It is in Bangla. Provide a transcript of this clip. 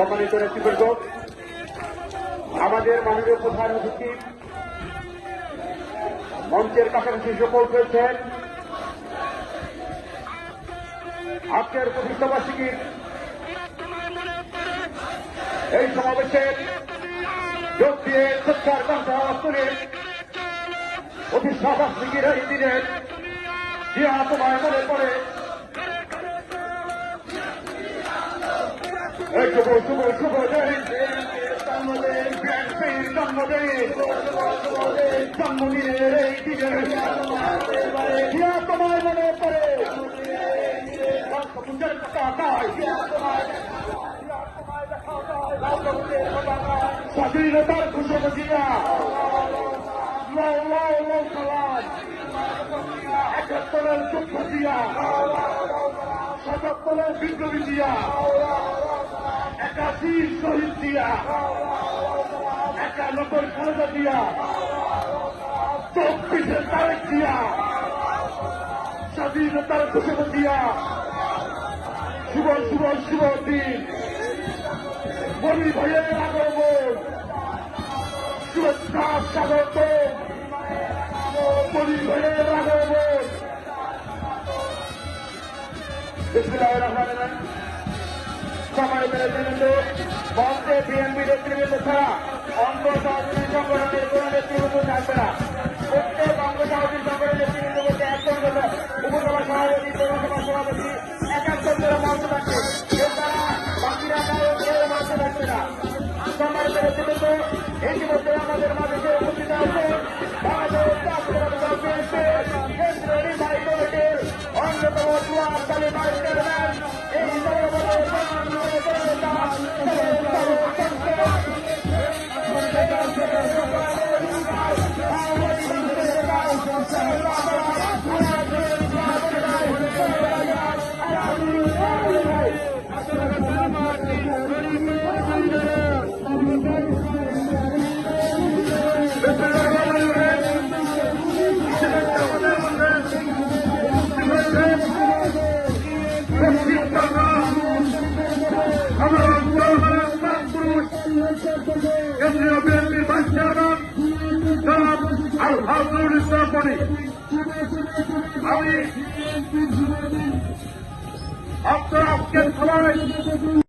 সম্মানিত নেতৃবৃন্দ, আমাদের মাননীয় প্রধান অতিথি মঞ্চের কাছাকাছি এসে পৌঁছেছেন। আজকের প্রতিষ্ঠাবার্ষিকীর এই সমাবেশের যোগ দিয়ে শিক্ষার কণ্ঠা অস্তরের প্রতিষ্ঠাবার্ষিকীর এই দিনে যে তোমায় মনে পড়ে এই শুভ শুভ শুভ জন্মদিনের এই দিনে তোমায় মনে পড়ে স্বাধীনতার ঘোষণা দিয়া ৭১ যুদ্ধ দিয়া ৭৭ বিপ্লবী দিয়া ৮১ শহীদ দিয়া ৯১ খালেদা দিয়া ২৪ তারিখ দিয়া স্বাধীনতার ঘোষণা দিয়া শুভ শুভ শুভ দিন মনি ভাইয়ের আগমন শুভেচ্ছা স্বাগত মনি ভাইয়ের আগমন। সম্মানিত নেতৃবৃন্দ, মঞ্চে বিএনপি নেতৃবৃন্দ ছাড়া অঙ্গ সহযোগী সংগঠনের কোন নেতৃবৃন্দ থাকবে না। প্রত্যেক অঙ্গ সহযোগী সংগঠনের নেতৃবৃন্দ বলতে একজন করে উপসভা সভাপতি, পৌরসভা সভাপতি এক একজন করে মঞ্চ থাকবে, এছাড়া বাকিরা কেউ মঞ্চে থাকবে না। সম্মানিত নেতৃবৃন্দ, ইতিমধ্যে আমাদের মাঝে যে উপস্থিত আছে বাংলাদেশ জাতীয়তাবাদী দল বিএনপি কেন্দ্রীয় নির্বাহী কমিটির অন্যতম জুয়ারকালী ভাইস চেয়ারম্যান এই কেন্দ্রীয় বিএনপির ভাইস চেয়ারম্যান জনাব আলহাজুল ইসলাম মনি, আমি আপনারা আজকের সভায়